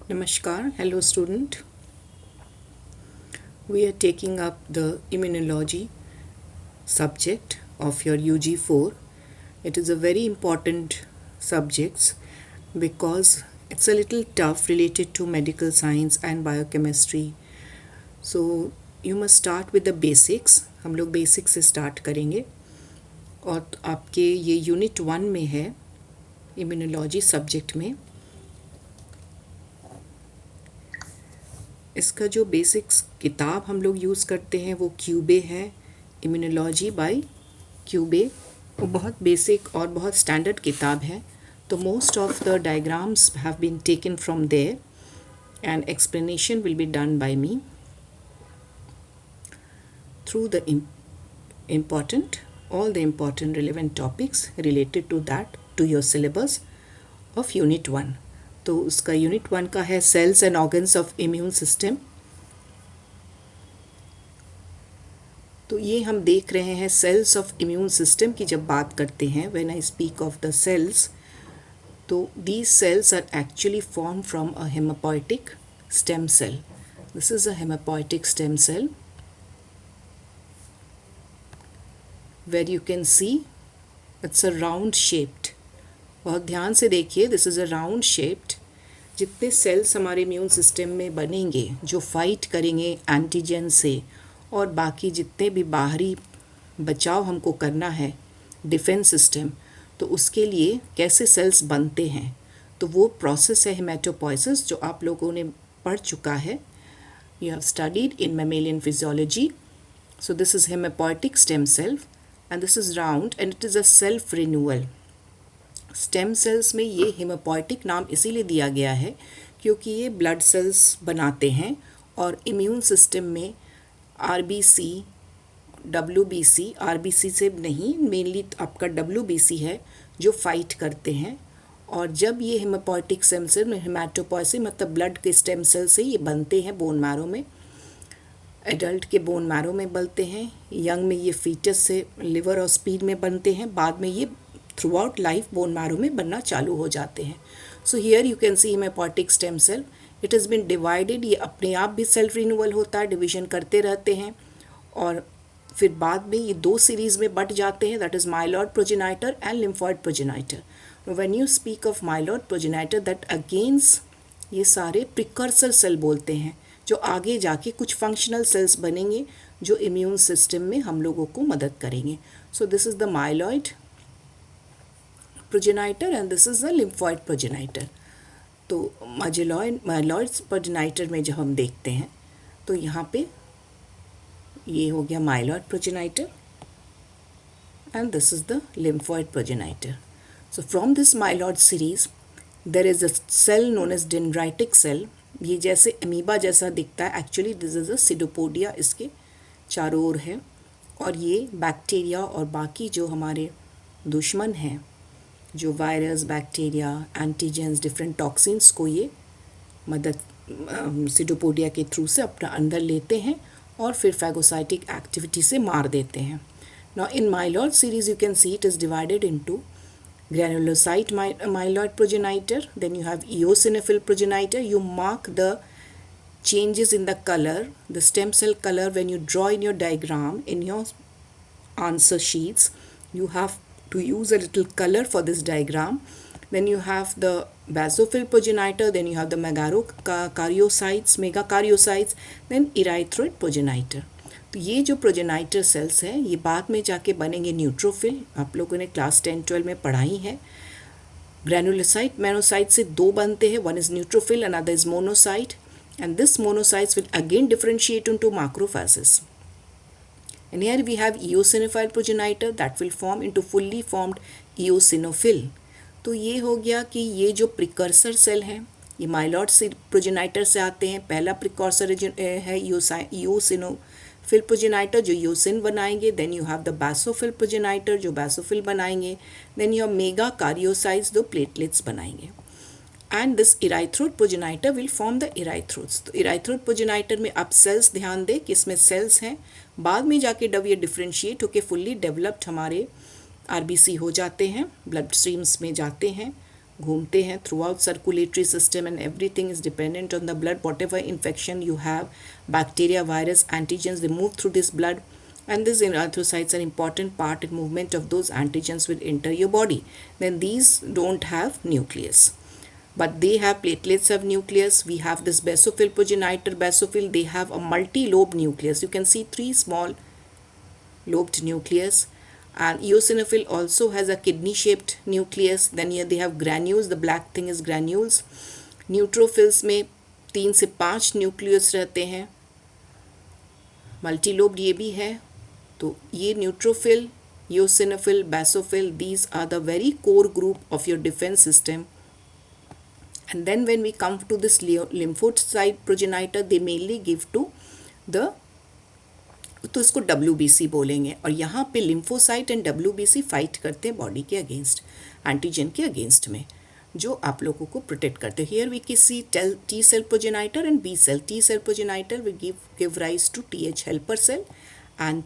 Namaskar, hello student. We are taking up the immunology subject of your UG4. It is a very important subject because it's a little tough related to medical science and biochemistry. So you must start with the basics. हम लोग basic से start करेंगे और आपके ये unit 1 में है immunology subject में. इसका जो बेसिक्स किताब हम लोग यूज़ करते हैं वो क्यूबे है, इम्यूनोलॉजी बाय क्यूबे. वो बहुत बेसिक और बहुत स्टैंडर्ड किताब है. तो most of the diagrams have been taken from there and explanation will be done by me through the all the important relevant topics related to that to your syllabus of unit 1. तो उसका unit 1 का है cells and organs of immune system. तो ये हम देख रहे हैं सेल्स ऑफ इम्यून सिस्टम की जब बात करते हैं, when I speak of the cells, तो these cells are actually form from a hematopoietic stem cell. This is a hematopoietic stem cell where you can see it's a round shaped. बहुत ध्यान से देखिए, this is a round shaped. जितने sales हमारे immune system में बनेंगे जो fight करेंगे एंटीजन से और बाकी जितने भी बाहरी बचाव हमको करना है डिफेंस सिस्टम, तो उसके लिए कैसे सेल्स बनते हैं, तो वो प्रोसेस है हेमेटोपोइसिस जो आप लोगों ने पढ़ चुका है. You have studied in mammalian physiology. So this is hematopoietic stem cell and this is round and it is a self renewal. Stem cells में ये हेमापोइटिक नाम इसीलिए दिया गया है क्योंकि ये ब्लड सेल्स बनाते हैं और इम्यून सिस्टम में आरबीसी, डब्ल्यूबीसी, आरबीसी से नहीं, मेनली आपका डब्ल्यूबीसी है जो फाइट करते हैं. और जब ये हेमापोइटिक स्टेम सेल में हेमाटोपोइसिस मतलब ब्लड के स्टेम सेल से ये बनते हैं बोन मैरो में, एडल्ट के बोन मैरो में बनते हैं, यंग में ये फीटस से लिवर और स्पीड में बनते हैं, बाद में ये throughout life bone marrow में बनना चालू हो जाते हैं. So here you can see hematopoietic stem cell. It has been divided. ये अपने आप भी सेल्फ रिन्यूअल होता है, डिवीजन करते रहते हैं और फिर बाद में ये 2 सीरीज़ में बट जाते हैं, that is myeloid progenitor and lymphoid progenitor. When you speak of myeloid progenitor, that against ये सारे प्रिकर्सर सेल बोलते हैं जो आगे जाके कुछ फंक्शनल सेल्स बनेंगे जो इम्यून सिस्टम में हम लोगों को मदद करेंगे. सो this is the myeloid progenitor and this is the lymphoid progenitor. तो माइलॉइड प्रोजेनाइटर में जब हम देखते हैं तो यहाँ पे ये हो गया myeloid progenitor and this is the lymphoid progenitor. So from this myeloid series there is a cell known as dendritic cell. ये जैसे अमीबा जैसा दिखता है, actually this is a pseudopodia, इसके चारों ओर है. और ये बैक्टीरिया और बाकी जो हमारे दुश्मन हैं, जो virus, bacteria, antigens, different toxins को ये मदद सिडोपोडिया के थ्रू से अपना अंदर लेते हैं और फिर फैगोसाइटिक एक्टिविटी से मार देते हैं. Now in myeloid series you can see it is divided into granulocyte myeloid progenitor, then you have eosinophil progenitor. You mark the changes in the color, the stem cell color, when you draw in your diagram in your answer sheets. You have to use a little color for this diagram. Then you have the basophil progenitor, then you have the megakaryocytes, then erythroid progenitor. तो ये जो progenitor sales हैं ये बाद में जाके बनेंगे neutrophil. आप लोगों ने क्लास 10-12 में पढ़ाई है. ग्रैनुलोसाइट मेनोसाइट से 2 बनते हैं, one is neutrophil, another is monocyte, and this monocytes will again differentiate into macrophages. And here we have eosinophil progenitor that will form into fully formed eosinophil. तो ये हो गया कि ये जो प्रिकर्सर सेल हैं ये माइलॉइड से प्रोजेनाइटर से आते हैं. पहला प्रिकर्सर है इओसिनोफिल प्रोजेनाइटर जो यूसिन बनाएंगे. Then you have the basophil progenitor जो बासोफिल बनाएंगे. Then you have megakaryocytes जो प्लेटलेट्स बनाएंगे. And this erythroid progenitor will form the erythroids. तो इराइथ्रोड प्रोजेनाइटर में आप सेल्स ध्यान दें कि इसमें सेल्स हैं, बाद में जाके जब ये डिफ्रेंशिएट होकर फुल्ली डेवलप्ड हमारे आरबीसी हो जाते हैं, ब्लड स्ट्रीम्स में जाते हैं, घूमते हैं throughout circulatory system and everything is dependent on the blood. Whatever infection you have, bacteria, virus, antigens, they move through this blood, and these erythrocytes are important part in movement of those antigens will enter your body. Then these don't have nucleus, but they have platelets have nucleus. We have this basophil progenitor. Basophil, they have a multi-lobed nucleus. You can see 3 small lobed nucleus. And eosinophil also has a kidney shaped nucleus. Then here they have granules, the black thing is granules. Neutrophils में 3 से 5 nucleus रहते हैं, मल्टीलोब्ड ये भी है. तो ये neutrophil, eosinophil, basophil, these are the very core group of your defense system. And then when we come to this lymphocyte progenitor, they mainly give to the, तो इसको WBC बोलेंगे. और यहाँ पे लिम्फोसाइट एंड WBC फाइट करते हैं body के against, antigen के अगेंस्ट में, जो आप लोगों को प्रोटेक्ट करते हैं. Here we can see T cell progenitor and B cell. T cell progenitor will give rise to TH helper cell, and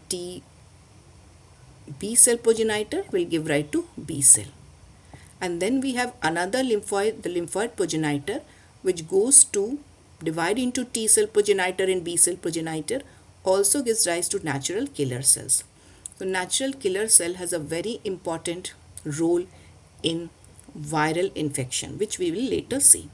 B cell progenitor will give rise to B cell. And then we have another lymphoid, the lymphoid progenitor, which goes to divide into T cell progenitor and B cell progenitor, also gives rise to natural killer cells. So natural killer cell has a very important role in viral infection, which we will later see.